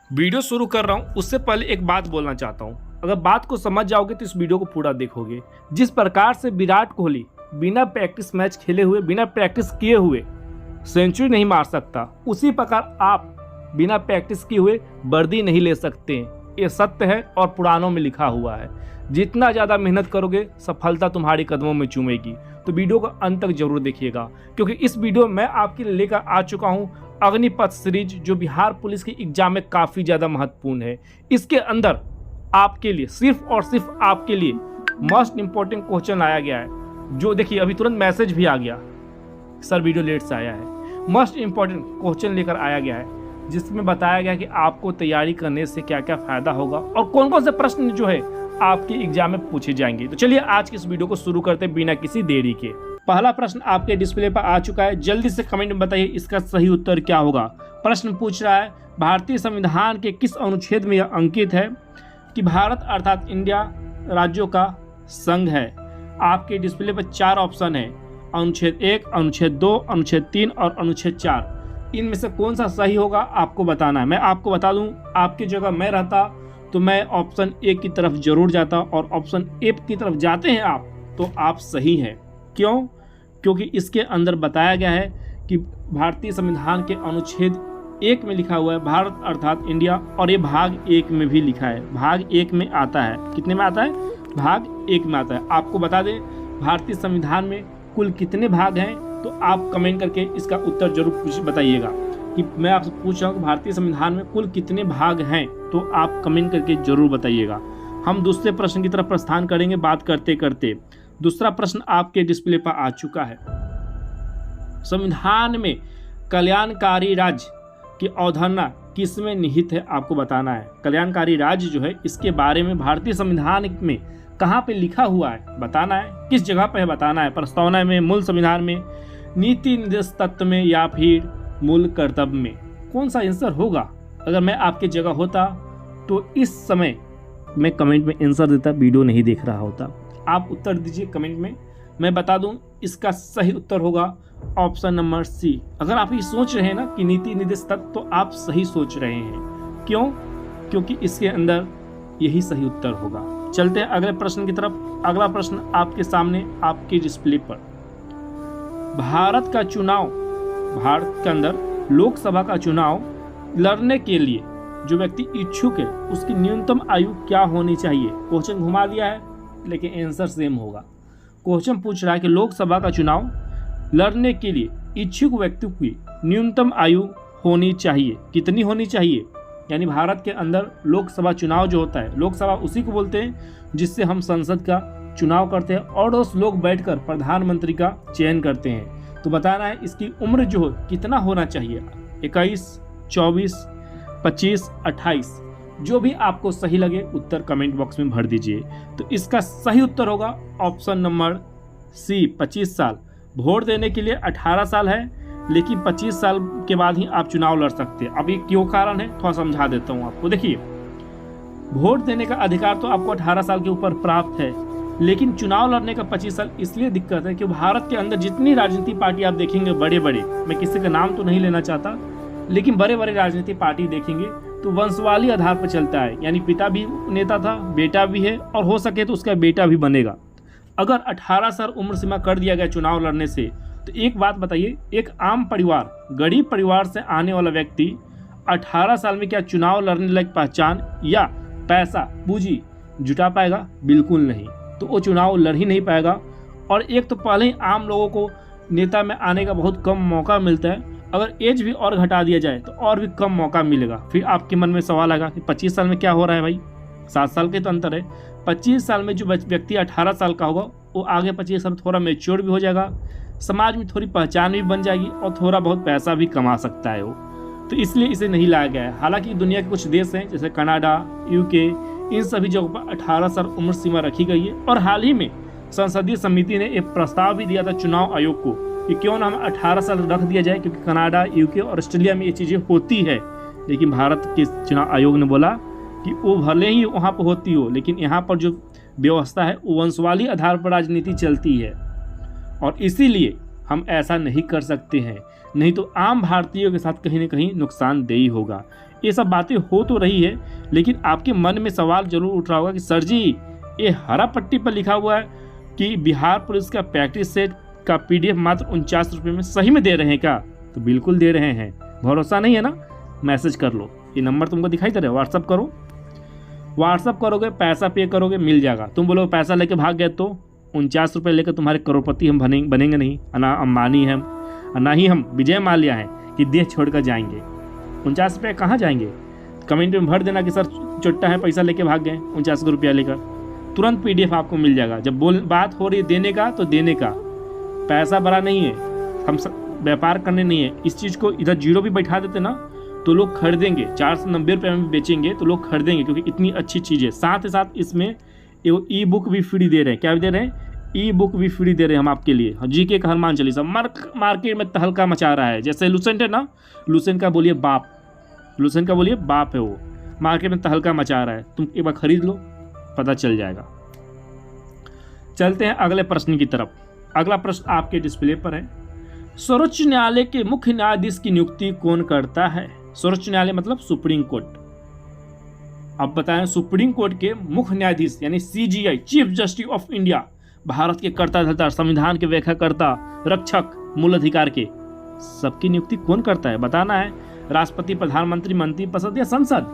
Video शुरू कर रहा हूँ उससे पहले एक बात बोलना चाहता हूँ। अगर बात को समझ जाओगे तो इस वीडियो को पूरा देखोगे। जिस प्रकार से विराट कोहली बिना प्रैक्टिस मैच खेले हुए, बिना प्रैक्टिस किए हुए सेंचुरी नहीं मार सकता, उसी प्रकार आप बिना प्रैक्टिस किए हुए वर्दी नहीं ले सकते। ये सत्य है और पुराणों में लिखा हुआ है। जितना ज़्यादा मेहनत करोगे सफलता तुम्हारे कदमों में चूमेगी। तो वीडियो को अंत तक जरूर देखिएगा, क्योंकि इस वीडियो में मैं आपके लिए लेकर आ चुका हूँ अग्निपथ सीरीज, जो बिहार पुलिस की एग्जाम में काफ़ी ज़्यादा महत्वपूर्ण है। इसके अंदर आपके लिए, सिर्फ और सिर्फ आपके लिए मोस्ट इंपॉर्टेंट क्वेश्चन लाया गया है, जो देखिए अभी तुरंत मैसेज भी आ गया, सर वीडियो लेट से आया है। मोस्ट इंपॉर्टेंट क्वेश्चन लेकर आया गया है, जिसमें बताया गया कि आपको तैयारी करने से क्या क्या फ़ायदा होगा और कौन कौन से प्रश्न जो है आपके एग्जाम में पूछे जाएंगे। तो चलिए आज की इस वीडियो को शुरू करते हैं बिना किसी देरी के। पहला प्रश्न आपके डिस्प्ले पर आ चुका है, जल्दी से कमेंट में बताइए इसका सही उत्तर क्या होगा। प्रश्न पूछ रहा है, भारतीय संविधान के किस अनुच्छेद में यह अंकित है कि भारत अर्थात इंडिया राज्यों का संघ है। आपके डिस्प्ले पर 4 ऑप्शन है, अनुच्छेद 1, अनुच्छेद 2, अनुच्छेद 3 और अनुच्छेद 4। इनमें से कौन सा सही होगा आपको बताना है। मैं आपको बता दूं, आपकी जगह मैं रहता तो मैं ऑप्शन ए की तरफ जरूर जाता, और ऑप्शन ए की तरफ जाते हैं आप तो आप सही हैं। क्यों? क्योंकि इसके अंदर बताया गया है कि भारतीय संविधान के अनुच्छेद 1 में लिखा हुआ है भारत अर्थात इंडिया, और ये भाग 1 में भी लिखा है, भाग 1 में आता है। कितने में आता है? भाग 1 में आता है। आपको बता दें भारतीय संविधान में कुल कितने भाग हैं, तो आप कमेंट करके इसका उत्तर जरूर बताइएगा। कि मैं आपसे पूछ रहा हूँ कि भारतीय संविधान में कुल कितने भाग हैं, तो आप कमेंट करके जरूर बताइएगा। हम दूसरे प्रश्न की तरफ प्रस्थान करेंगे बात करते करते। दूसरा प्रश्न आपके डिस्प्ले पर आ चुका है, संविधान में कल्याणकारी राज्य की अवधारणा किसमें निहित है, आपको बताना है। कल्याणकारी राज्य जो है, इसके बारे में भारतीय संविधान में कहाँ पे लिखा हुआ है बताना है, किस जगह पे है बताना है। प्रस्तावना में, मूल संविधान में, नीति निर्देश तत्व में, या फिर मूल कर्तव्य में। कौन सा आंसर होगा? अगर मैं आपकी जगह होता तो इस समय मैं कमेंट में आंसर देता, वीडियो नहीं देख रहा होता। आप उत्तर दीजिए कमेंट में, मैं बता दूं इसका सही उत्तर होगा ऑप्शन नंबर सी। अगर आप ये सोच रहे हैं ना कि नीति निर्देश तत्व, तो आप सही सोच रहे हैं। क्यों? क्योंकि इसके अंदर यही सही उत्तर होगा। चलते हैं अगले प्रश्न की तरफ। अगला प्रश्न आपके सामने आपके डिस्प्ले पर, भारत का चुनाव, भारत के अंदर लोकसभा का चुनाव लड़ने के लिए जो व्यक्ति इच्छुक है उसकी न्यूनतम आयु क्या होनी चाहिए। क्वेश्चन घुमा दिया है लेकिन आंसर सेम होगा। क्वेश्चन पूछ रहा है कि लोकसभा का चुनाव लड़ने के लिए इच्छुक व्यक्ति की न्यूनतम आयु होनी चाहिए। कितनी होनी चाहिए? यानी भारत के अंदर लोकसभा चुनाव जो होता है, लोकसभा उसी को बोलते हैं जिससे हम संसद का चुनाव करते हैं और उस लोग बैठकर प्रधानमंत्री का चयन करते हैं। तो बताना है इसकी उम्र जो है कितना होना चाहिए, 21, 24, 25, 28। जो भी आपको सही लगे उत्तर कमेंट बॉक्स में भर दीजिए। तो इसका सही उत्तर होगा ऑप्शन नंबर सी, 25 साल। वोट देने के लिए 18 साल है, लेकिन 25 साल के बाद ही आप चुनाव लड़ सकते हैं। अभी क्यों कारण है थोड़ा समझा देता हूँ आपको। देखिए, वोट देने का अधिकार तो आपको 18 साल के ऊपर प्राप्त है, लेकिन चुनाव लड़ने का 25 साल इसलिए दिक्कत है कि भारत के अंदर जितनी राजनीतिक पार्टी आप देखेंगे, बड़े बड़े, मैं किसी का नाम तो नहीं लेना चाहता, लेकिन बड़े बड़े राजनीतिक पार्टी देखेंगे तो वंशवाली आधार पर चलता है। यानी पिता भी नेता था, बेटा भी है, और हो सके तो उसका बेटा भी बनेगा। अगर 18 साल उम्र सीमा कर दिया गया चुनाव लड़ने से, तो एक बात बताइए, एक आम परिवार, गरीब परिवार से आने वाला व्यक्ति 18 साल में क्या चुनाव लड़ने लायक पहचान या पैसा, पूंजी जुटा पाएगा? बिल्कुल नहीं। तो वो चुनाव लड़ ही नहीं पाएगा। और एक तो पहले ही आम लोगों को नेता में आने का बहुत कम मौका मिलता है, अगर एज भी और घटा दिया जाए तो और भी कम मौका मिलेगा। फिर आपके मन में सवाल आएगा कि 25 साल में क्या हो रहा है भाई, 7 साल के तो अंतर है। 25 साल में जो व्यक्ति 18 साल का होगा वो आगे 25 साल में थोड़ा मेच्योर भी हो जाएगा, समाज में थोड़ी पहचान भी बन जाएगी और थोड़ा बहुत पैसा भी कमा सकता है वो। तो इसलिए इसे नहीं लाया गया है। हालांकि दुनिया के कुछ देश हैं जैसे कनाडा, यूके, इन सभी जगहों पर 18 साल उम्र सीमा रखी गई है। और हाल ही में संसदीय समिति ने एक प्रस्ताव भी दिया था चुनाव आयोग को कि क्यों ना हम 18 साल रख दिया जाए, क्योंकि कनाडा, यूके और ऑस्ट्रेलिया में ये चीज़ें होती है। लेकिन भारत के चुनाव आयोग ने बोला कि वो भले ही वहाँ पर होती हो, लेकिन यहाँ पर जो व्यवस्था है वो वंशवाली आधार पर राजनीति चलती है, और इसीलिए हम ऐसा नहीं कर सकते हैं, नहीं तो आम भारतीयों के साथ कहीं ना कहीं नुकसानदेही होगा। ये सब बातें हो तो रही है, लेकिन आपके मन में सवाल जरूर उठ रहा होगा कि सर जी ये हरा पट्टी पर लिखा हुआ है कि बिहार पुलिस का प्रैक्टिस सेट का PDF मात्र 49 रुपये में सही में दे रहे हैं क्या? तो बिल्कुल दे रहे हैं। भरोसा नहीं है ना? मैसेज कर लो, ये नंबर तुमको दिखाई दे रहा है, व्हाट्सअप करो। व्हाट्सअप करोगे, पैसा पे करोगे, मिल जाएगा। तुम बोलोगे पैसा लेके भाग गए तो 49 रुपये लेकर तुम्हारे करोड़पति हम बनेंगे नहीं, ना अंबानी हैं ना ही हम विजय माल्या हैं कि देश छोड़कर जाएंगे। 49 रुपये कहाँ जाएंगे? कमेंट में भर देना कि सर चुट्टा है, पैसा लेके भाग गए 49 रुपया लेकर। तुरंत PDF आपको मिल जाएगा। जब बात हो रही है देने का, तो देने का पैसा बड़ा नहीं है, हम व्यापार करने नहीं है। इस चीज़ को इधर 0 भी बैठा देते ना तो लोग खरीदेंगे, 490 रुपये में बेचेंगे तो लोग खरीदेंगे, क्योंकि इतनी अच्छी चीज़ है। साथ ही साथ इसमें E-बुक भी फ्री दे रहे हैं। क्या भी दे रहे हैं? E-बुक भी फ्री दे रहे हैं हम आपके लिए। GK का हनुमान चालीसा मार्केट में तहलका मचा रहा है। जैसे लुसेंट है ना, लुसेंट का बोलिए बाप, लुसेंट का बोलिए बाप है, वो मार्केट में तहलका मचा रहा है। तुम एक बार खरीद लो, पता चल जाएगा। चलते हैं अगले प्रश्न की तरफ। अगला प्रश्न आपके डिस्प्ले पर है। सर्वोच्च न्यायालय के मुख्य न्यायाधीश की नियुक्ति कौन करता है? सर्वोच्च न्यायालय मतलब सुप्रीम कोर्ट। अब बताएं, सुप्रीम कोर्ट के मुख्य न्यायाधीश यानी CJI, chief justice of India, Bharat के कर्ता धर्ता, संविधान के व्याख्याकर्ता, रक्षक, मूल अधिकार के, सबकी नियुक्ति कौन करता है? बताना है। राष्ट्रपति, प्रधानमंत्री, मंत्रिपरिषद या संसद?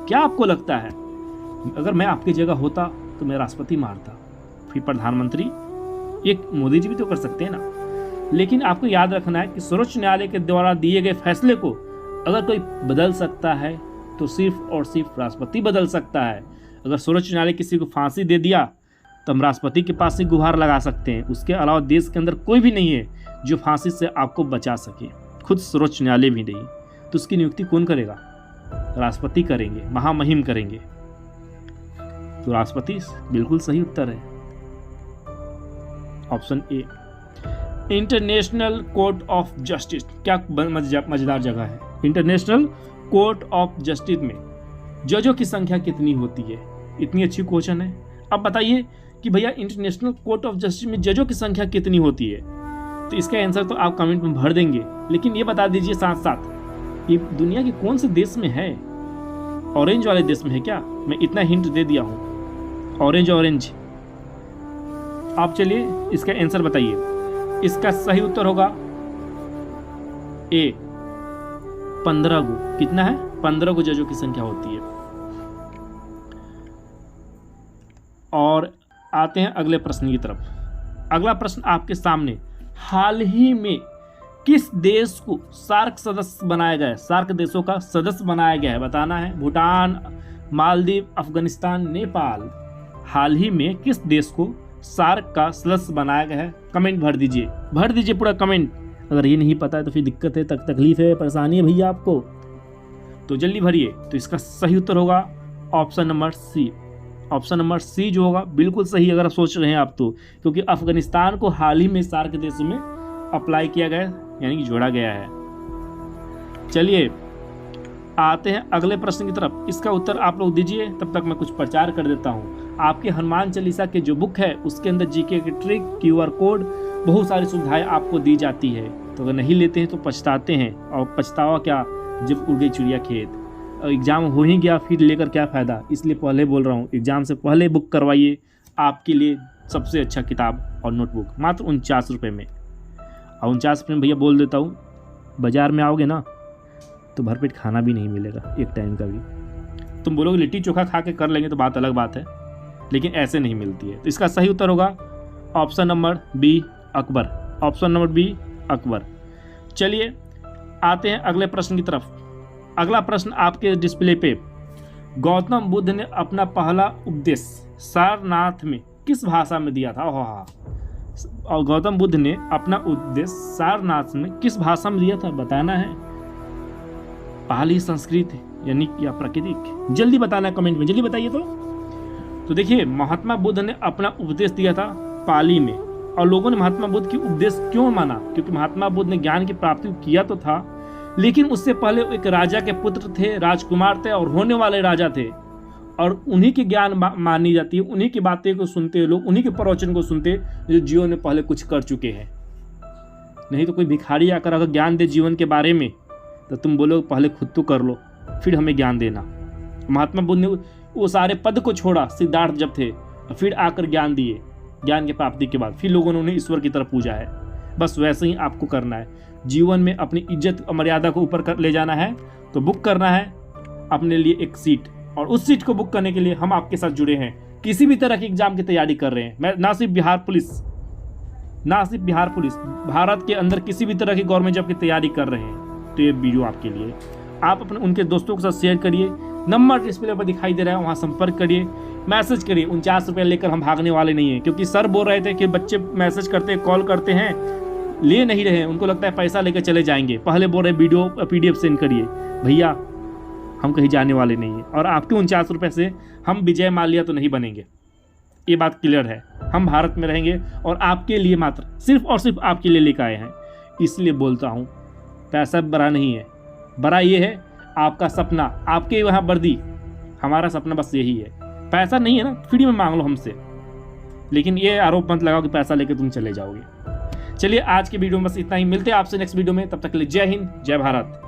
क्या आपको लगता है? अगर मैं आपकी जगह होता तो मैं राष्ट्रपति मारता, फिर प्रधानमंत्री, एक मोदी जी भी तो कर सकते हैं ना। लेकिन आपको याद रखना है कि सर्वोच्च न्यायालय के द्वारा दिए गए फैसले को अगर कोई बदल सकता है तो सिर्फ और सिर्फ राष्ट्रपति बदल सकता है। अगर सर्वोच्च न्यायालय किसी को फांसी दे दिया तो हम राष्ट्रपति के पास ही गुहार लगा सकते हैं। उसके अलावा देश के अंदर कोई भी नहीं है जो फांसी से आपको बचा सके, खुद सर्वोच्च न्यायालय भी नहीं। तो उसकी नियुक्ति कौन करेगा? राष्ट्रपति करेंगे, महामहिम करेंगे। तो राष्ट्रपति बिल्कुल सही उत्तर है, option A. International court of justice, क्या मजेदार जगह है। इंटरनेशनल कोर्ट ऑफ जस्टिस में जजों की संख्या कितनी होती है? इतनी अच्छी क्वेश्चन है। अब बताइए कि भैया इंटरनेशनल कोर्ट ऑफ जस्टिस में जजों की संख्या कितनी होती है? तो इसका आंसर तो आप कमेंट में भर देंगे, लेकिन ये बता दीजिए साथ साथ ये दुनिया के कौन से देश में है? ऑरेंज वाले देश में है क्या? मैं इतना हिंट दे दिया हूँ, ऑरेंज। आप चलिए इसका आंसर बताइए। इसका सही उत्तर होगा ए, 15 गो। कितना है? 15 गो जजों की संख्या होती है। और आते हैं अगले प्रश्न की तरफ। अगला प्रश्न आपके सामने, हाल ही में किस देश को सार्क सदस्य बनाया गया है? सार्क देशों का सदस्य बनाया गया है, बताना है। भूटान, मालदीव, अफगानिस्तान, नेपाल। हाल ही में किस देश को सार्क का सदस्य बनाया गया है? कमेंट भर दीजिए पूरा कमेंट। अगर ये नहीं पता है तो फिर दिक्कत है, तकलीफ है, परेशानी है भैया आपको, तो जल्दी भरिए। तो इसका सही उत्तर होगा option number C. Option number C जो होगा बिल्कुल सही, अगर आप सोच रहे हैं आप तो, क्योंकि अफगानिस्तान को हाल ही में सार्क देशों में अप्लाई किया गया, यानी कि जोड़ा गया है। चलिए आते हैं अगले प्रश्न की तरफ। इसका उत्तर आप लोग दीजिए, तब तक मैं कुछ प्रचार कर देता हूँ। आपके हनुमान चालीसा के जो बुक है उसके अंदर GK की ट्रिक, QR कोड, बहुत सारी सुविधाएं आपको दी जाती है। तो अगर नहीं लेते हैं तो पछताते हैं, और पछतावा क्या जब उड़ गई चिड़िया खेत। एग्ज़ाम हो ही गया फिर लेकर क्या फ़ायदा। इसलिए पहले बोल रहा हूँ, एग्ज़ाम से पहले बुक करवाइए। आपके लिए सबसे अच्छा किताब और नोटबुक मात्र 49 रुपये में। और 49 रुपये में भैया बोल देता हूँ, बाज़ार में आओगे ना तो भरपेट खाना भी नहीं मिलेगा, एक टाइम का भी। तुम बोलोगे लिट्टी चोखा खा के कर लेंगे तो बात अलग बात है, लेकिन ऐसे नहीं मिलती है। तो इसका सही उत्तर होगा option number B, Akbar. Option number B, Akbar. चलिए आते हैं अगले प्रश्न की तरफ। अगला प्रश्न आपके डिस्प्ले पे, गौतम बुद्ध ने अपना पहला उपदेश सारनाथ में किस भाषा में दिया था? और गौतम बुद्ध ने अपना उपदेश सारनाथ में किस भाषा में दिया था? बताना है। पाली, संस्कृत यानी या प्राकृतिक? जल्दी बताना है कमेंट में, जल्दी बताइए। तो देखिए, महात्मा बुद्ध ने अपना उपदेश दिया था पाली में। और लोगों ने महात्मा बुद्ध की उपदेश क्यों माना? क्योंकि महात्मा बुद्ध ने ज्ञान की प्राप्ति किया तो था, लेकिन उससे पहले एक राजा के पुत्र थे, राजकुमार थे और होने वाले राजा थे। और उन्हीं की ज्ञान मानी जाती है, उन्हीं की बातें को सुनते हैं लोग, उन्हीं के प्रवचन को सुनते जो जीवन में पहले कुछ कर चुके हैं। नहीं तो कोई भिखारी आकर अगर ज्ञान दे जीवन के बारे में तो तुम बोलो पहले खुद तो कर लो, फिर हमें ज्ञान देना। महात्मा बुद्ध ने वो सारे पद को छोड़ा सिद्धार्थ जब थे, फिर आकर ज्ञान दिए। ज्ञान की प्राप्ति के बाद फिर लोगों ने उन्हें ईश्वर की तरफ पूजा है। बस वैसे ही आपको करना है। जीवन में अपनी इज्जत और मर्यादा को ऊपर ले जाना है तो बुक करना है अपने लिए एक सीट, और उस सीट को बुक करने के लिए हम आपके साथ जुड़े हैं। किसी भी तरह की एग्जाम की तैयारी कर रहे हैं, मैं ना सिर्फ बिहार पुलिस, भारत के अंदर किसी भी तरह की गवर्नमेंट जॉब की तैयारी कर रहे हैं, तो ये वीडियो आपके लिए। आप अपने उनके दोस्तों के साथ शेयर करिए। नंबर डिस्प्ले पर दिखाई दे रहा है, वहाँ संपर्क करिए, मैसेज करिए। 49 रुपये लेकर हम भागने वाले नहीं हैं, क्योंकि सर बोल रहे थे कि बच्चे मैसेज करते हैं, कॉल करते हैं, ले नहीं रहे हैं, उनको लगता है पैसा लेकर चले जाएंगे। पहले बोल रहे वीडियो PDF सेंड करिए। भैया हम कहीं जाने वाले नहीं हैं, और आपके 49 रुपये से हम विजय माल्या तो नहीं बनेंगे, ये बात क्लियर है। हम भारत में रहेंगे और आपके लिए मात्र, सिर्फ और सिर्फ आपके लिए लेकर आए हैं। इसलिए बोलता हूँ, पैसा बड़ा नहीं है, बड़ा ये है आपका सपना, आपके वहाँ वर्दी। हमारा सपना बस यही है। पैसा नहीं है ना, फ्री में मांग लो हमसे, लेकिन ये आरोप मत लगाओ कि पैसा लेके तुम चले जाओगे। चलिए आज के वीडियो में बस इतना ही। मिलते हैं आपसे नेक्स्ट वीडियो में, तब तक के लिए जय हिंद, जय भारत।